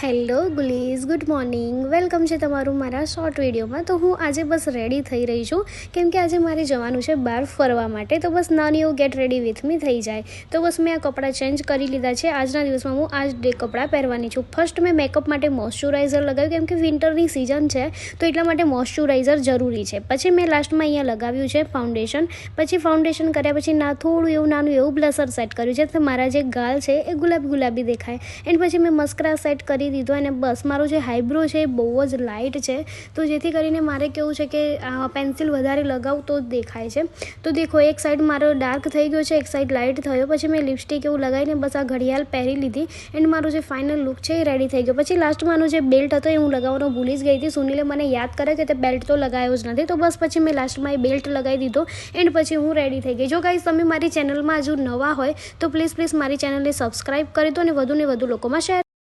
Hello ગુલીઝ, good morning. Welcome છે તમારું મારા શોર્ટ વિડીયોમાં. તો હું આજે બસ રેડી થઈ રહી છું કેમ કે આજે મારે જવાનું છે બહાર ફરવા માટે. તો બસ નાની એવું ગેટ રેડી વિથ મી થઈ જાય. તો બસ મેં આ કપડાં ચેન્જ કરી લીધા છે. આજના દિવસમાં હું આ જ ડે કપડાં પહેરવાની છું. ફર્સ્ટ મેં મેકઅપ માટે મોઇશ્ચરાઇઝર લગાવ્યું કેમ કે વિન્ટરની સિઝન છે તો એટલા માટે મોઇશ્ચરાઇઝર જરૂરી છે. પછી મેં લાસ્ટમાં અહીંયા લગાવ્યું છે ફાઉન્ડેશન. પછી ફાઉન્ડેશન કર્યા પછી થોડું એવું નાનું એવું બ્લશર સેટ કર્યું છે તો મારા જે ગાલ છે એ ગુલાબી દેખાય. એન્ડ પછી મેં મસ્કરા સેટ કરી દીધો અને બસ મારો જે આઈબ્રો છે એ બહુ જ લાઇટ છે તો જેથી કરીને મારે કેવું છે કે પેન્સિલ વધારે લગાવું તો જ દેખાય છે. તો દેખો એક સાઈડ મારો ડાર્ક થઈ ગયો છે, એક સાઈડ લાઇટ થયો. પછી મેં લિપસ્ટિક એવું લગાવીને બસ આ ઘડિયાળ પહેરી લીધી એન્ડ મારો જે ફાઇનલ લુક છે એ રેડી થઈ ગયો. પછી લાસ્ટમાંનો જે બેલ્ટ હતો એ હું લગાવવાનો ભૂલી જ ગઈ હતી. સુનિલે મને યાદ કરે કે તે બેલ્ટ તો લગાવ્યો જ નથી, તો બસ પછી મેં લાસ્ટમાં એ બેલ્ટ લગાવી દીધો એન્ડ પછી હું રેડી થઈ ગઈ. જો ગાઈઝ તમે મારી ચેનલમાં હજુ નવા હોય તો પ્લીઝ મારી ચેનલને સબસ્ક્રાઈબ કરી દો અને વધુને વધુ લોકોમાં શેર